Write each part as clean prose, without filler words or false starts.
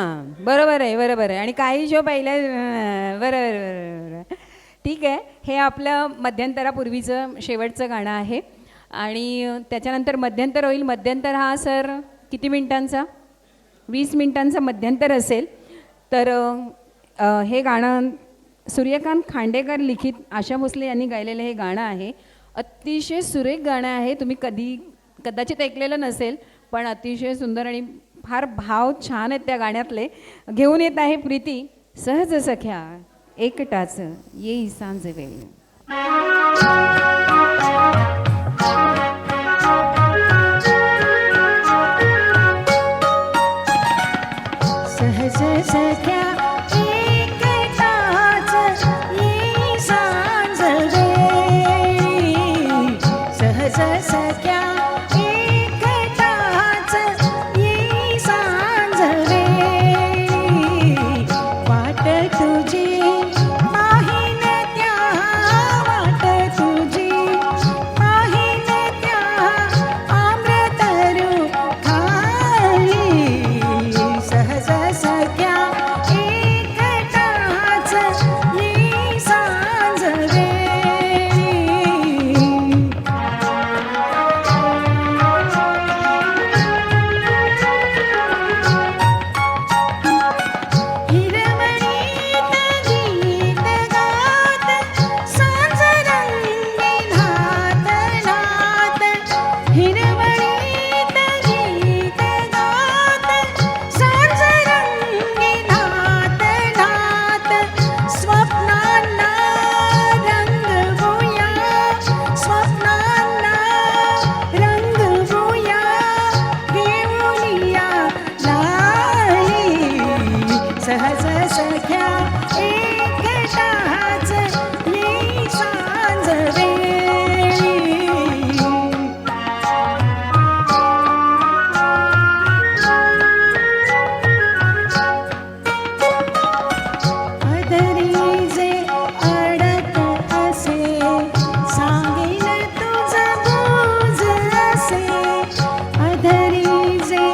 हां, बरोबर आहे, बरोबर आहे. आणि काही शो पहिल्या बरोबर, बरोबर, बरोबर. ठीक आहे. हे आपलं मध्यंतरापूर्वीचं शेवटचं गाणं आहे आणि त्याच्यानंतर मध्यंतर होईल. मध्यंतर हा सर किती मिनिटांचा? 20 मिनिटांचा मध्यंतर असेल. तर हे गाणं सूर्यकांत खांडेकर लिखित आशा भोसले यांनी गायलेलं हे गाणं आहे. अतिशय सुरेख गाणं आहे. तुम्ही कदाचित ऐकलेलं नसेल, पण अतिशय सुंदर आणि फार भाव छान आहेत त्या गाण्यातले. घेऊन येत आहे प्रीती सहज सख्या एकटाच येई सांज वेळ. सहज सख्या एकटाच येई सांज वेळी. सहज सख्या एकटाच येई सांज वेळी. वाट तुझी पाहीन त्या, वाट तुझी पाहीन त्या आम्रतरू खाली. सहज सख्या एकटाच येई सांज वेळी. हिरवणीत गीत गात सांज रंगी नात नात. हिरवणीत गीत गात सांज रंगी नात नात. स्वप्नांना रंगवूया, स्वप्नांना रंगवूया घेऊनिया लाली. सहज सख्या एकटाच येई सांज वेळी. अधरी जे अडत असे सांगेन तुझं गुज असे. अधरी जे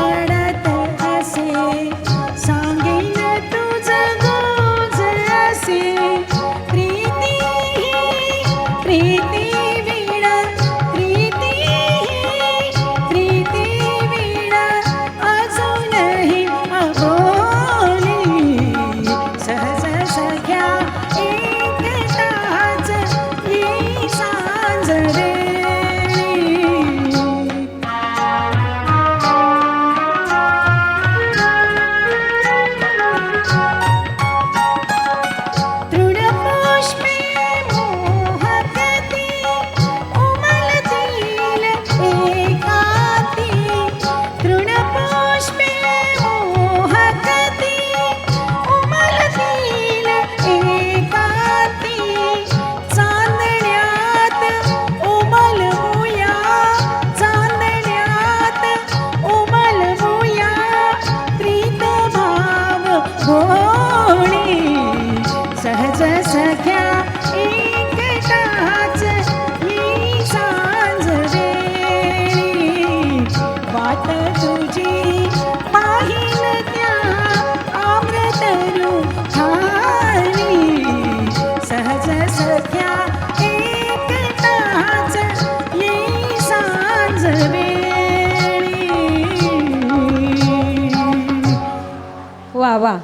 अडत असे सांगेन तुझं गुज असे. प्रीती प्रीती वीण, प्रीती प्रीती वीण अजूनही अबोली. सहज सख्या एकटाच येई सांज वेळी. तृणपुष्पे मोहकती उमलतील एकाती. तृणपुष्पे मोहकती उमलतील एकाती. चांदण्यात उमलवूया, चांदण्यात उमलवूया प्रीतभाव गोडी. सहज सख्या एकटाच येई सांज वेळी. वाट तुझी पाहीन त्या आम्रतरू खाली. सहज सख्या एकटाच येई सांज वेळी. वा वा.